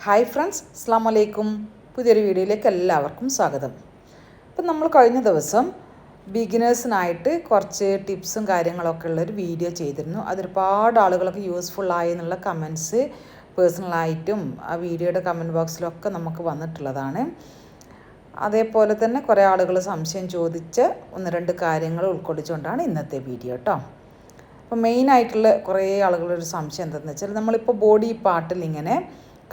Hi friends, അസ്സാം വലൈക്കും. പുതിയൊരു വീഡിയോയിലേക്ക് എല്ലാവർക്കും സ്വാഗതം. അപ്പം നമ്മൾ കഴിഞ്ഞ ദിവസം ബിഗിനേഴ്സിനായിട്ട് കുറച്ച് ടിപ്സും കാര്യങ്ങളൊക്കെ ഉള്ളൊരു വീഡിയോ ചെയ്തിരുന്നു. അതൊരുപാട് ആളുകൾക്ക് യൂസ്ഫുള്ളായി എന്നുള്ള കമൻസ് പേഴ്സണലായിട്ടും ആ വീഡിയോയുടെ കമൻറ്റ് ബോക്സിലൊക്കെ നമുക്ക് വന്നിട്ടുള്ളതാണ്. അതേപോലെ തന്നെ കുറേ ആളുകൾ സംശയം ചോദിച്ച് ഒന്ന് രണ്ട് കാര്യങ്ങൾ ഉൾക്കൊള്ളിച്ചുകൊണ്ടാണ് ഇന്നത്തെ വീഡിയോ കേട്ടോ. അപ്പോൾ മെയിനായിട്ടുള്ള കുറേ ആളുകളൊരു സംശയം എന്താണെന്ന് വെച്ചാൽ, നമ്മളിപ്പോൾ ബോഡി പാർട്ടിൽ ഇങ്ങനെ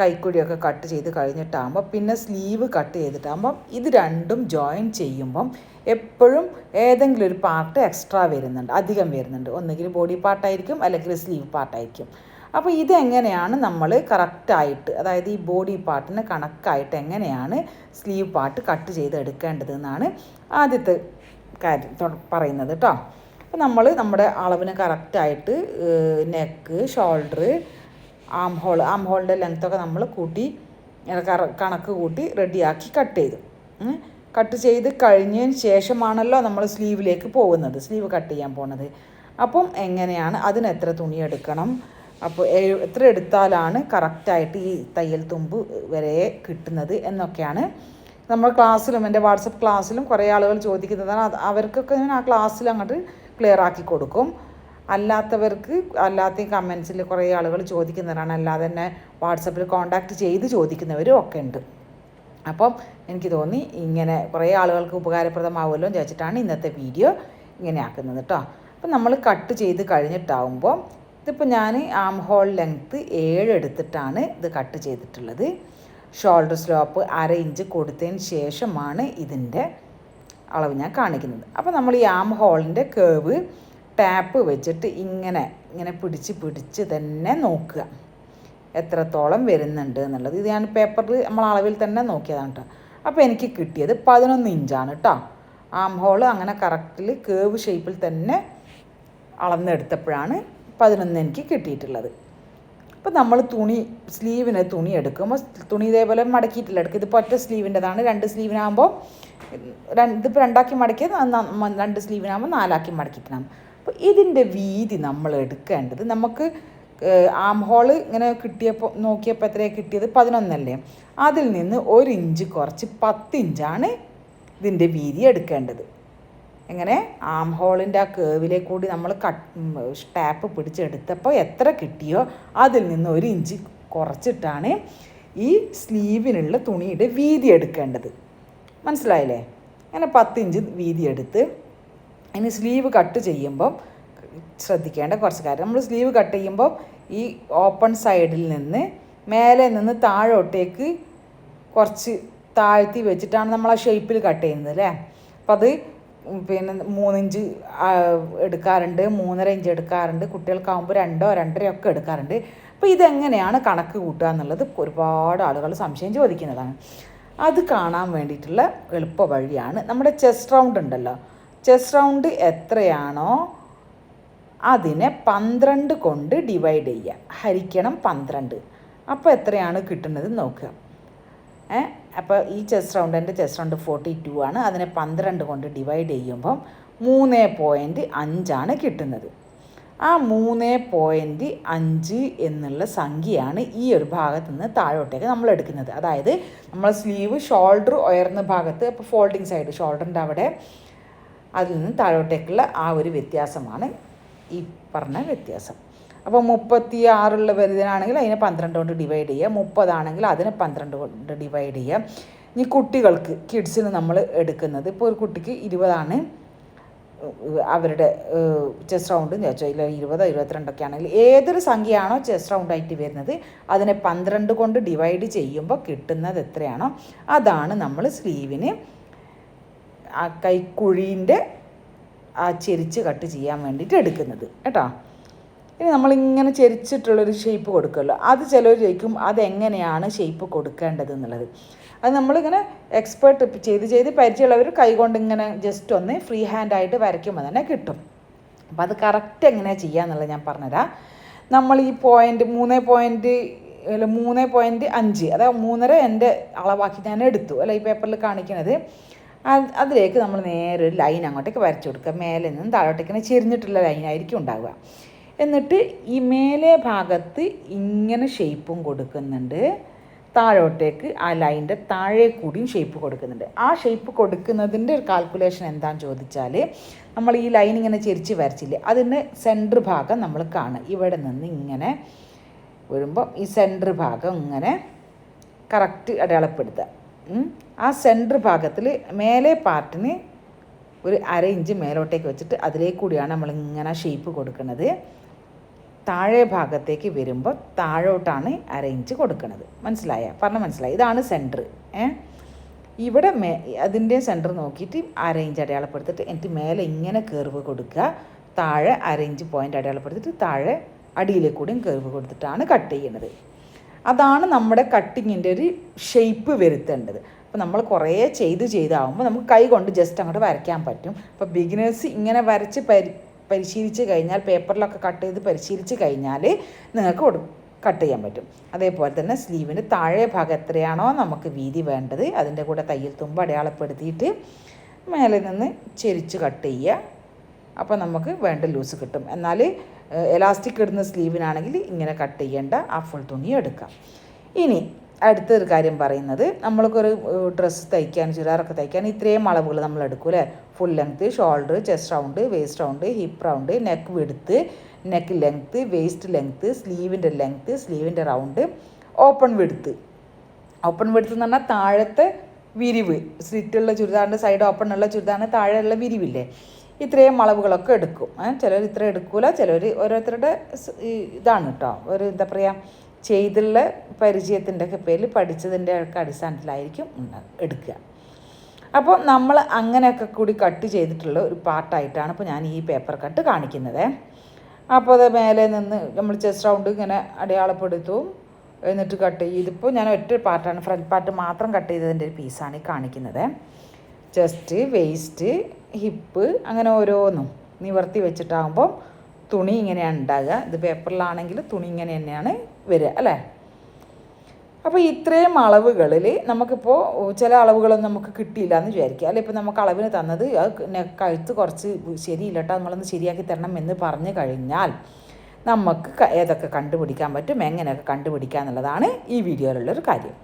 കൈക്കുഴിയൊക്കെ കട്ട് ചെയ്ത് കഴിഞ്ഞിട്ടാകുമ്പോൾ പിന്നെ സ്ലീവ് കട്ട് ചെയ്തിട്ടാകുമ്പം ഇത് രണ്ടും ജോയിൻ ചെയ്യുമ്പം എപ്പോഴും ഏതെങ്കിലും ഒരു പാർട്ട് എക്സ്ട്രാ വരുന്നുണ്ട്, അധികം വരുന്നുണ്ട്. ഒന്നുകിൽ ബോഡി പാർട്ടായിരിക്കും അല്ലെങ്കിൽ സ്ലീവ് പാർട്ടായിരിക്കും. അപ്പോൾ ഇതെങ്ങനെയാണ് നമ്മൾ കറക്റ്റായിട്ട്, അതായത് ഈ ബോഡി പാർട്ടിന് കണക്കായിട്ട് എങ്ങനെയാണ് സ്ലീവ് പാർട്ട് കട്ട് ചെയ്ത് എടുക്കേണ്ടതെന്നാണ് ആദ്യത്തെ കാര്യം പറയുന്നത് കേട്ടോ. അപ്പോൾ നമ്മൾ നമ്മുടെ അളവിന് കറക്റ്റായിട്ട് നെക്ക്, ഷോൾഡർ, ആം ഹോളിൻ്റെ ലെങ്ത്തൊക്കെ നമ്മൾ കൂട്ടി കണക്ക് കൂട്ടി റെഡിയാക്കി കട്ട് ചെയ്ത് കഴിഞ്ഞതിന് ശേഷമാണല്ലോ നമ്മൾ സ്ലീവിലേക്ക് പോകുന്നത്, സ്ലീവ് കട്ട് ചെയ്യാൻ പോകുന്നത്. അപ്പം എങ്ങനെയാണ്, അതിന് എത്ര തുണി എടുക്കണം, അപ്പോൾ എത്ര എടുത്താലാണ് കറക്റ്റായിട്ട് ഈ തയ്യൽ തുമ്പ് വരെ കിട്ടുന്നത് എന്നൊക്കെയാണ് നമ്മൾ ക്ലാസ്സിലും എൻ്റെ വാട്സപ്പ് ക്ലാസ്സിലും കുറേ ആളുകൾ ചോദിക്കുന്നതാണ്. അവർക്കൊക്കെ ഞാൻ ആ ക്ലാസ്സിൽ അങ്ങോട്ട് ക്ലിയർ ആക്കി കൊടുക്കും. അല്ലാത്ത കമൻസിൽ കുറേ ആളുകൾ ചോദിക്കുന്നവരാണ്, അല്ലാതെ തന്നെ വാട്സപ്പിൽ കോൺടാക്റ്റ് ചെയ്ത് ചോദിക്കുന്നവരും ഒക്കെ ഉണ്ട്. അപ്പം എനിക്ക് തോന്നി ഇങ്ങനെ കുറേ ആളുകൾക്ക് ഉപകാരപ്രദമാവുമല്ലോ എന്ന് ചോദിച്ചിട്ടാണ് ഇന്നത്തെ വീഡിയോ ഇങ്ങനെ ആക്കുന്നത് കേട്ടോ. അപ്പം നമ്മൾ കട്ട് ചെയ്ത് കഴിഞ്ഞിട്ടാവുമ്പോൾ ഇതിപ്പോൾ ഞാൻ ആം ഹോൾ ലെങ്ത്ത് 7 എടുത്തിട്ടാണ് ഇത് കട്ട് ചെയ്തിട്ടുള്ളത്. ഷോൾഡർ സ്ലോപ്പ് 1/2 ഇഞ്ച് കൊടുത്തതിന് ശേഷമാണ് ഇതിൻ്റെ അളവ് ഞാൻ കാണിക്കുന്നത്. അപ്പോൾ നമ്മൾ ഈ ആം ഹോളിൻ്റെ കേവ് ടാപ്പ് വെച്ചിട്ട് ഇങ്ങനെ പിടിച്ച് തന്നെ നോക്കുക എത്രത്തോളം വരുന്നുണ്ട് എന്നുള്ളത്. ഇത് ഞാൻ പേപ്പറിൽ നമ്മൾ അളവിൽ തന്നെ നോക്കിയതാണ് കേട്ടോ. അപ്പോൾ എനിക്ക് കിട്ടിയത് 11 ഇഞ്ചാണ് കേട്ടോ. ആം ഹോൾ അങ്ങനെ കറക്റ്റിൽ കേവ് ഷേപ്പിൽ തന്നെ അളന്നെടുത്തപ്പോഴാണ് 11 എനിക്ക് കിട്ടിയിട്ടുള്ളത്. അപ്പോൾ നമ്മൾ സ്ലീവിന് തുണി എടുക്കുമ്പോൾ തുണി ഇതേപോലെ മടക്കിയിട്ടില്ല എടുക്കുക. ഇതിപ്പോൾ ഒറ്റ സ്ലീവിൻ്റെതാണ്. 2 സ്ലീവിനാകുമ്പോൾ ഇതിപ്പോൾ 2ആക്കി മടക്കിയത്, 2 സ്ലീവിനാകുമ്പോൾ 4ആക്കി മടക്കിയിട്ടാണ്. അപ്പോൾ ഇതിൻ്റെ വീതി നമ്മൾ എടുക്കേണ്ടത്, നമുക്ക് ആം ഹോള് ഇങ്ങനെ നോക്കിയപ്പോൾ എത്രയാണ് കിട്ടിയത്, 11 അല്ലേ. അതിൽ നിന്ന് 1 ഇഞ്ച് കുറച്ച് 10 ഇഞ്ചാണ് ഇതിൻ്റെ വീതി എടുക്കേണ്ടത്. എങ്ങനെ ആം ഹോളിൻ്റെ ആ കേവിലെ കൂടി നമ്മൾ ടാപ്പ് പിടിച്ചെടുത്തപ്പോൾ എത്ര കിട്ടിയോ അതിൽ നിന്ന് 1 ഇഞ്ച് കുറച്ചിട്ടാണ് ഈ സ്ലീവിനുള്ള തുണിയുടെ വീതി എടുക്കേണ്ടത്. മനസ്സിലായില്ലേ? അങ്ങനെ 10 ഇഞ്ച് വീതി എടുത്ത് ഇനി സ്ലീവ് കട്ട് ചെയ്യുമ്പം ശ്രദ്ധിക്കേണ്ട കുറച്ച് കാര്യം. നമ്മൾ സ്ലീവ് കട്ട് ചെയ്യുമ്പോൾ ഈ ഓപ്പൺ സൈഡിൽ നിന്ന് മേലെ നിന്ന് താഴോട്ടേക്ക് കുറച്ച് താഴ്ത്തി വെച്ചിട്ടാണ് നമ്മൾ ആ ഷേപ്പിൽ കട്ട് ചെയ്യുന്നത് അല്ലേ. അപ്പം അത് പിന്നെ 3 ഇഞ്ച് എടുക്കാറുണ്ട്, 3.5 ഇഞ്ച് എടുക്കാറുണ്ട്, കുട്ടികൾക്കാവുമ്പോൾ 2 2.5 ഒക്കെ എടുക്കാറുണ്ട്. അപ്പോൾ ഇതെങ്ങനെയാണ് കണക്ക് കൂട്ടുക എന്നുള്ളത് ഒരുപാട് ആളുകൾ സംശയം ചോദിക്കുന്നതാണ്. അത് കാണാൻ വേണ്ടിയിട്ടുള്ള എളുപ്പ വഴിയാണ് നമ്മുടെ ചെസ്റ്റ് റൗണ്ട് ഉണ്ടല്ലോ. ചെസ്റ്റ് റൗണ്ട് എത്രയാണോ അതിനെ 12 കൊണ്ട് ഡിവൈഡ് ചെയ്യുക, ഹരിക്കണം 12. അപ്പോൾ എത്രയാണ് കിട്ടുന്നത് നോക്കുക. അപ്പോൾ ഈ ചെസ്റ്റ് റൗണ്ട്, എൻ്റെ ചെസ്റ്റ് റൗണ്ട് 42 ആണ്. അതിനെ 12 കൊണ്ട് ഡിവൈഡ് ചെയ്യുമ്പം 3.5 കിട്ടുന്നത്. ആ 3.5 എന്നുള്ള സംഖ്യയാണ് ഈ ഒരു ഭാഗത്ത് നിന്ന് താഴോട്ടേക്ക് നമ്മൾ എടുക്കുന്നത്. അതായത് നമ്മൾ സ്ലീവ് ഷോൾഡർ ഉയർന്ന ഭാഗത്ത്, അപ്പോൾ ഫോൾഡിങ് സൈഡ് ഷോൾഡറിൻ്റെ അവിടെ, അതിൽ നിന്ന് താഴോട്ടേക്കുള്ള ആ ഒരു വ്യത്യാസമാണ് ഈ പറഞ്ഞ വ്യത്യാസം. അപ്പോൾ 36 വലുതിനാണെങ്കിൽ അതിനെ 12 കൊണ്ട് ഡിവൈഡ് ചെയ്യുക, 30 ആണെങ്കിൽ അതിനെ 12 കൊണ്ട് ഡിവൈഡ് ചെയ്യുക. ഇനി കുട്ടികൾക്ക്, കിഡ്സിന് നമ്മൾ എടുക്കുന്നത്, ഇപ്പോൾ ഒരു കുട്ടിക്ക് 20 അവരുടെ ചെസ്റ്റ് റൗണ്ട് എന്ന് ചോദിച്ചോ, ഇല്ല 20 22 ആണെങ്കിൽ ഏതൊരു സംഖ്യയാണോ ചെസ്റ്റ് റൗണ്ടായിട്ട് വരുന്നത് അതിനെ 12 കൊണ്ട് ഡിവൈഡ് ചെയ്യുമ്പോൾ കിട്ടുന്നത് എത്രയാണോ അതാണ് നമ്മൾ സ്ലീവിന് ആ കൈക്കുഴീൻ്റെ ആ ചെരിച്ച് കട്ട് ചെയ്യാൻ വേണ്ടിയിട്ട് എടുക്കുന്നത് കേട്ടോ. ഇനി നമ്മളിങ്ങനെ ചെരിച്ചിട്ടുള്ളൊരു ഷേപ്പ് കൊടുക്കുമല്ലോ, അത് ചിലർ ചോദിക്കും അതെങ്ങനെയാണ് ഷേപ്പ് കൊടുക്കേണ്ടത് എന്നുള്ളത്. അത് നമ്മളിങ്ങനെ എക്സ്പേർട്ട് ചെയ്ത് പരിചയമുള്ളവർ കൈകൊണ്ട് ഇങ്ങനെ ജസ്റ്റ് ഒന്ന് ഫ്രീ ഹാൻഡായിട്ട് വരയ്ക്കുമ്പോൾ തന്നെ കിട്ടും. അപ്പോൾ അത് കറക്റ്റ് എങ്ങനെയാണ് ചെയ്യുക എന്നുള്ളത് ഞാൻ പറഞ്ഞുതരാം. നമ്മൾ ഈ 3.5 അതായത് 3.5 എൻ്റെ അളവാക്കി ഞാൻ എടുത്തു അല്ല, ഈ പേപ്പറിൽ കാണിക്കുന്നത്. അതിലേക്ക് നമ്മൾ നേരെ ഒരു ലൈൻ അങ്ങോട്ടേക്ക് വരച്ചു കൊടുക്കുക. മേലെ നിന്നും താഴോട്ടേക്ക് ചെരിഞ്ഞിട്ടുള്ള ലൈനായിരിക്കും ഉണ്ടാവുക. എന്നിട്ട് ഈ മേലെ ഭാഗത്ത് ഇങ്ങനെ ഷേപ്പും കൊടുക്കുന്നുണ്ട്, താഴോട്ടേക്ക് ആ ലൈനിൻ്റെ താഴെ കൂടിയും ഷേപ്പ് കൊടുക്കുന്നുണ്ട്. ആ ഷേപ്പ് കൊടുക്കുന്നതിൻ്റെ ഒരു കാൽക്കുലേഷൻ എന്താണെന്ന് ചോദിച്ചാൽ, നമ്മൾ ഈ ലൈൻ ഇങ്ങനെ ചെരിച്ച് വരച്ചില്ലേ, അതിന് സെൻറ്റർ ഭാഗം നമ്മൾ കാണുക. ഇവിടെ നിന്ന് ഇങ്ങനെ വരുമ്പോൾ ഈ സെൻറ്റർ ഭാഗം ഇങ്ങനെ കറക്റ്റ് അടയാളപ്പെടുത്തുക. ആ സെൻറ്റർ ഭാഗത്തിൽ മേലെ പാർട്ടിന് ഒരു 1/2 ഇഞ്ച് മേലോട്ടേക്ക് വെച്ചിട്ട് അതിലേക്ക് കൂടിയാണ് നമ്മളിങ്ങനെ ഷേപ്പ് കൊടുക്കുന്നത്. താഴെ ഭാഗത്തേക്ക് വരുമ്പോൾ താഴോട്ടാണ് 1/2 ഇഞ്ച് കൊടുക്കുന്നത്. മനസ്സിലായി? ഇതാണ് സെൻറ്റർ. ഇവിടെ അതിൻ്റെ സെൻറ്റർ നോക്കിയിട്ട് 1/2 ഇഞ്ച് അടയാളപ്പെടുത്തിട്ട് എനിക്ക് മേലെ ഇങ്ങനെ കർവ് കൊടുക്കുക. താഴെ 1/2 ഇഞ്ച് പോയിൻ്റ് അടയാളപ്പെടുത്തിട്ട് താഴെ അടിയിലേക്ക് കൂടിയും കർവ് കൊടുത്തിട്ടാണ് കട്ട് ചെയ്യുന്നത്. അതാണ് നമ്മുടെ കട്ടിങ്ങിൻ്റെ ഒരു ഷേപ്പ് വരുത്തേണ്ടത്. അപ്പോൾ നമ്മൾ കുറേ ചെയ്താകുമ്പോൾ നമുക്ക് കൈ കൊണ്ട് ജസ്റ്റ് അങ്ങോട്ട് വരയ്ക്കാൻ പറ്റും. അപ്പോൾ ബിഗിനേഴ്സ് ഇങ്ങനെ വരച്ച് പരിശീലിച്ച് കഴിഞ്ഞാൽ, പേപ്പറിലൊക്കെ കട്ട് ചെയ്ത് പരിശീലിച്ച് കഴിഞ്ഞാൽ നിങ്ങൾക്ക് കട്ട് ചെയ്യാൻ പറ്റും. അതേപോലെ തന്നെ സ്ലീവിൻ്റെ താഴെ ഭാഗം എത്രയാണോ നമുക്ക് വീതി വേണ്ടത്, അതിൻ്റെ കൂടെ തയ്യൽ തുമ്പ് അടയാളപ്പെടുത്തിയിട്ട് മേലെ നിന്ന് ചെരിച്ച് കട്ട് ചെയ്യുക. അപ്പോൾ നമുക്ക് വേണ്ട ലൂസ് കിട്ടും. എന്നാൽ എലാസ്റ്റിക് ഇടുന്ന സ്ലീവിനാണെങ്കിൽ ഇങ്ങനെ കട്ട് ചെയ്യേണ്ട, ആ ഫുൾ തുണി എടുക്കാം. ഇനി അടുത്തൊരു കാര്യം പറയുന്നത്, നമ്മൾക്കൊരു ഡ്രസ്സ് തയ്ക്കാൻ, ചുരിദാറൊക്കെ തയ്ക്കാൻ ഇത്രയും അളവുകൾ നമ്മൾ എടുക്കും അല്ലേ. Full length, shoulder, chest round, waste round, hip round, neck width, neck length, waste length, സ്ലീവിൻ്റെ ലെങ്ത്ത്, സ്ലീവിൻ്റെ round, open width. Open width എന്ന് പറഞ്ഞാൽ താഴത്തെ വിരിവ്, സ്ലിറ്റുള്ള ചുരിദാറിൻ്റെ സൈഡ് ഓപ്പൺ ഉള്ള ചുരിദാറിന് താഴെയുള്ള വിരിവില്ലേ, ഇത്രയും അളവുകളൊക്കെ എടുക്കും. ചിലർ ഇത്ര എടുക്കില്ല, ചിലർ ഓരോരുത്തരുടെ ഇതാണ് കേട്ടോ, ഒരു എന്താ പറയുക, ചെയ്തുള്ള പരിചയത്തിൻ്റെ ഒക്കെ പേരിൽ പഠിച്ചതിൻ്റെ ഒക്കെ അടിസ്ഥാനത്തിലായിരിക്കും എടുക്കുക. അപ്പോൾ നമ്മൾ അങ്ങനെയൊക്കെ കൂടി കട്ട് ചെയ്തിട്ടുള്ള ഒരു പാർട്ടായിട്ടാണ് ഇപ്പോൾ ഞാൻ ഈ പേപ്പർ കട്ട് കാണിക്കുന്നത്. അപ്പോൾ അത് മേലെ നിന്ന് നമ്മൾ ചെസ്റ്റ് റൗണ്ട് ഇങ്ങനെ അടയാളപ്പെടുത്തും, എന്നിട്ട് കട്ട് ചെയ്യും. ഇതിപ്പോൾ ഞാൻ ഒറ്റ പാർട്ടാണ്, ഫ്രണ്ട് പാർട്ട് മാത്രം കട്ട് ചെയ്തതിൻ്റെ ഒരു പീസാണ് ഈ കാണിക്കുന്നത്. ചെസ്റ്റ്, വേസ്റ്റ്, ഹിപ്പ്, അങ്ങനെ ഓരോന്നും നിവർത്തി വെച്ചിട്ടാകുമ്പോൾ തുണി ഇങ്ങനെയാണ് ഉണ്ടാകുക. ഇത് പേപ്പറിലാണെങ്കിൽ തുണി ഇങ്ങനെ തന്നെയാണ് വരിക അല്ലേ. അപ്പോൾ ഇത്രയും അളവുകളിൽ നമുക്കിപ്പോൾ ചില അളവുകളൊന്നും നമുക്ക് കിട്ടിയില്ല എന്ന് വിചാരിക്കുക അല്ലെ. ഇപ്പോൾ നമുക്ക് അളവിന് തന്നത് കഴുത്ത് കുറച്ച് ശരിയില്ല കേട്ടോ, നിങ്ങളൊന്ന് ശരിയാക്കി തരണം എന്ന് പറഞ്ഞു കഴിഞ്ഞാൽ നമുക്ക് ഏതൊക്കെ കണ്ടുപിടിക്കാൻ പറ്റും, എങ്ങനെയൊക്കെ കണ്ടുപിടിക്കുക എന്നുള്ളതാണ് ഈ വീഡിയോയിലുള്ളൊരു കാര്യം.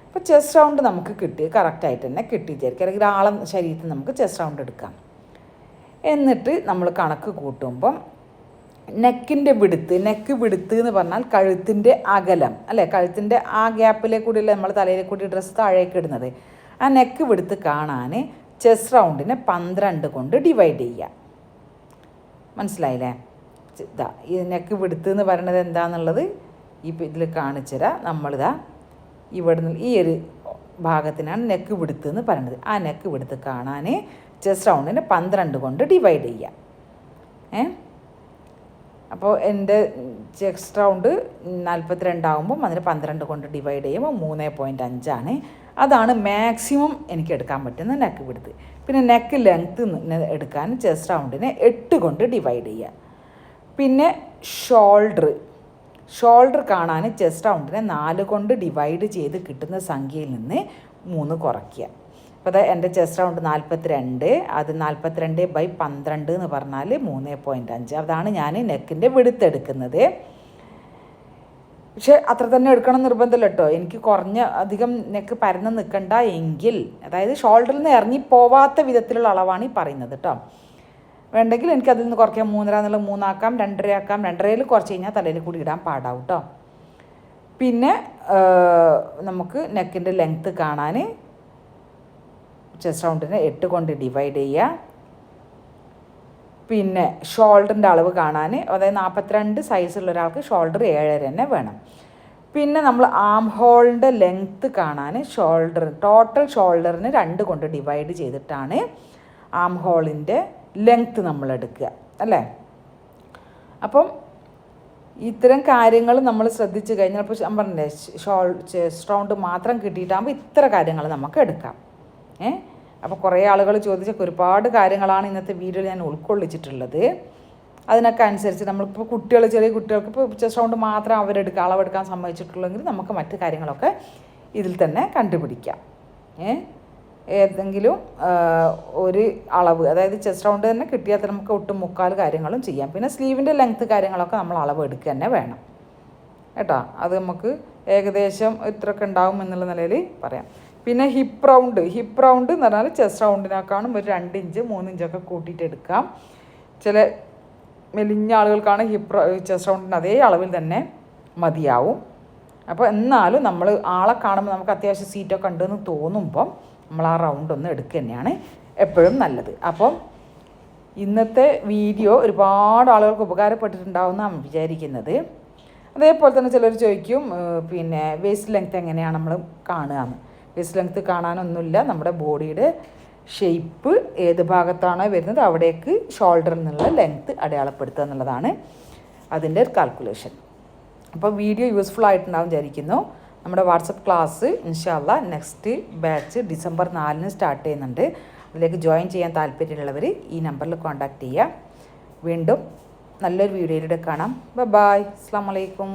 അപ്പോൾ ചെസ്റ്റ് റൗണ്ട് നമുക്ക് കിട്ടി, കറക്റ്റായിട്ട് തന്നെ കിട്ടി വിചാരിക്കുക. അല്ലെങ്കിൽ ആളം ശരീരത്തിൽ നമുക്ക് ചെസ്റ്റ് റൗണ്ട് എടുക്കാം. എന്നിട്ട് നമ്മൾ കണക്ക് കൂട്ടുമ്പം നെക്ക് വിടുത്ത് എന്ന് പറഞ്ഞാൽ കഴുത്തിൻ്റെ അകലം അല്ലേ, കഴുത്തിൻ്റെ ആ ഗ്യാപ്പിലെ കൂടിയല്ലേ നമ്മൾ തലയിലെ കൂടി ഡ്രസ്സ് താഴേക്ക് ഇടുന്നത്. ആ നെക്ക് വിടുത്ത് കാണാൻ ചെസ്റ്റ് റൗണ്ടിനെ 12 കൊണ്ട് ഡിവൈഡ് ചെയ്യുക. മനസ്സിലായില്ലേ? ഇതാ ഈ നെക്ക് വിടുത്ത് എന്ന് പറയുന്നത് എന്താണെന്നുള്ളത് ഇതിൽ കാണിച്ചുതരാം. നമ്മളിതാ ഇവിടുന്ന് ഈ ഒരു ഭാഗത്തിനാണ് നെക്ക് വിടുത്ത് എന്ന് പറയുന്നത്. ആ നെക്ക് വിടുത്ത് കാണാൻ ചെസ്റ്റ് റൗണ്ടിനെ 12 കൊണ്ട് ഡിവൈഡ് ചെയ്യുക. അപ്പോൾ എൻ്റെ ചെസ്റ്റ് റൗണ്ട് 42 ആകുമ്പം അതിന് 12 കൊണ്ട് ഡിവൈഡ് ചെയ്യുമ്പോൾ 3.5 അതാണ് മാക്സിമം എനിക്ക് എടുക്കാൻ പറ്റുന്ന നെക്ക് വിടുത്ത്. പിന്നെ നെക്ക് ലെങ്ത്ത് എടുക്കാൻ ചെസ്റ്റ് റൗണ്ടിനെ 8 കൊണ്ട് ഡിവൈഡ് ചെയ്യുക. പിന്നെ ഷോൾഡർ കാണാൻ ചെസ്റ്റ് റൗണ്ടിനെ 4 കൊണ്ട് ഡിവൈഡ് ചെയ്ത് കിട്ടുന്ന സംഖ്യയിൽ നിന്ന് 3 കുറയ്ക്കുക. അപ്പോൾ അത് എൻ്റെ ചെസ്റ്റ് റൗണ്ട് 42, അത് 42/12 എന്ന് പറഞ്ഞാൽ 3.5. അതാണ് ഞാൻ നെക്കിൻ്റെ വിടുത്ത് എടുക്കുന്നത്. പക്ഷെ അത്ര തന്നെ എടുക്കണം നിർബന്ധമില്ല കേട്ടോ. എനിക്ക് അധികം നെക്ക് പരന്ന് നിൽക്കണ്ട എങ്കിൽ, അതായത് ഷോൾഡറിൽ നിന്ന് ഇറങ്ങിപ്പോവാത്ത വിധത്തിലുള്ള അളവാണ് ഈ പറയുന്നത് കേട്ടോ. വേണ്ടെങ്കിൽ എനിക്കതിൽ നിന്ന് കുറയ്ക്കാം, 3.5 എന്നുള്ളത് 3 ആക്കാം, 2.5 ആക്കാം. 2.5 കുറച്ച് കഴിഞ്ഞാൽ തലയിൽ കൂടി ഇടാൻ പാടാവും കേട്ടോ. പിന്നെ നമുക്ക് നെക്കിൻ്റെ ലെങ്ത്ത് കാണാൻ ചെസ്റ്റ് റൗണ്ടിനെ 8 കൊണ്ട് ഡിവൈഡ് ചെയ്യുക. പിന്നെ ഷോൾഡറിൻ്റെ അളവ് കാണാൻ, അതായത് 42 സൈസുള്ള ഒരാൾക്ക് ഷോൾഡർ 7.5 തന്നെ വേണം. പിന്നെ നമ്മൾ ആം ഹോളിൻ്റെ ലെങ്ത്ത് കാണാൻ ടോട്ടൽ ഷോൾഡറിന് 2 കൊണ്ട് ഡിവൈഡ് ചെയ്തിട്ടാണ് ആം ഹോളിൻ്റെ ലെങ്ത്ത് നമ്മൾ എടുക്കുക അല്ലേ. അപ്പം ഇത്തരം കാര്യങ്ങൾ നമ്മൾ ശ്രദ്ധിച്ച് കഴിഞ്ഞാൽ, ഇപ്പോൾ ഞാൻ പറഞ്ഞില്ലേ ചെസ്റ്റ് റൗണ്ട് മാത്രം കിട്ടിയിട്ടാകുമ്പോൾ ഇത്ര കാര്യങ്ങൾ നമുക്ക് എടുക്കാം. അപ്പോൾ കുറേ ആളുകൾ ചോദിച്ച ഒരുപാട് കാര്യങ്ങളാണ് ഇന്നത്തെ വീഡിയോയിൽ ഞാൻ ഉൾക്കൊള്ളിച്ചിട്ടുള്ളത്. അതിനൊക്കെ അനുസരിച്ച് നമ്മളിപ്പോൾ ചെറിയ കുട്ടികൾക്ക് ഇപ്പോൾ ചെസ്റ്റ് റൗണ്ട് മാത്രം അളവെടുക്കാൻ സമ്മതിച്ചിട്ടുള്ളെങ്കിൽ നമുക്ക് മറ്റു കാര്യങ്ങളൊക്കെ ഇതിൽ തന്നെ കണ്ടുപിടിക്കാം. ഏതെങ്കിലും ഒരു അളവ്, അതായത് ചെസ്റ്റ് റൗണ്ട് തന്നെ കിട്ടിയാൽ നമുക്ക് ഒട്ടും 3/4 കാര്യങ്ങളും ചെയ്യാം. പിന്നെ സ്ലീവിൻ്റെ ലെങ്ത്ത് കാര്യങ്ങളൊക്കെ നമ്മൾ അളവ് എടുക്കുക തന്നെ വേണം. കേട്ടോ. അത് നമുക്ക് ഏകദേശം ഇത്രയൊക്കെ ഉണ്ടാവും എന്നുള്ള നിലയിൽ പറയാം. പിന്നെ ഹിപ്പ് റൗണ്ട് എന്ന് പറഞ്ഞാൽ ചെസ്റ്റ് റൗണ്ടിനേക്കാളും ഒരു 2 ഇഞ്ച് 3 ഇഞ്ചൊക്കെ കൂട്ടിയിട്ട് എടുക്കാം. ചില മെലിഞ്ഞ ആളുകൾക്കാണ് ചെസ്റ്റ് റൗണ്ടിന് അതേ അളവിൽ തന്നെ മതിയാവും. അപ്പോൾ എന്നാലും നമ്മൾ ആളെ കാണുമ്പോൾ നമുക്ക് അത്യാവശ്യം സീറ്റൊക്കെ ഉണ്ടെന്ന് തോന്നുമ്പം നമ്മൾ ആ റൗണ്ട് ഒന്ന് എടുക്കുക തന്നെയാണ് എപ്പോഴും നല്ലത്. അപ്പം ഇന്നത്തെ വീഡിയോ ഒരുപാട് ആളുകൾക്ക് ഉപകാരപ്പെട്ടിട്ടുണ്ടാവുമെന്നാണ് വിചാരിക്കുന്നത്. അതേപോലെ തന്നെ ചിലർ ചോദിക്കും പിന്നെ വേസ്റ്റ് ലെങ്ത്ത് എങ്ങനെയാണ് നമ്മൾ കാണുകയെന്ന്. Waste length കാണാനൊന്നുമില്ല. നമ്മുടെ ബോഡിയുടെ ഷേപ്പ് ഏത് ഭാഗത്താണോ വരുന്നത് അവിടേക്ക് ഷോൾഡറിൽ നിന്നുള്ള ലെങ്ത്ത് അടയാളപ്പെടുത്തുക എന്നുള്ളതാണ് അതിൻ്റെ ഒരു കാൽക്കുലേഷൻ. അപ്പോൾ വീഡിയോ യൂസ്ഫുൾ ആയിട്ടുണ്ടാവും വിചാരിക്കുന്നു. നമ്മുടെ വാട്സപ്പ് ക്ലാസ് ഇൻഷാ അല്ലാഹ് നെക്സ്റ്റ് ബാച്ച് ഡിസംബർ 4 സ്റ്റാർട്ട് ചെയ്യുന്നുണ്ട്. അതിലേക്ക് ജോയിൻ ചെയ്യാൻ താല്പര്യമുള്ളവർ ഈ നമ്പറിൽ കോൺടാക്റ്റ് ചെയ്യുക. വീണ്ടും നല്ലൊരു വീഡിയോയിലൂടെ കാണാം. ബൈ. അസ്സലാമു അലൈക്കും.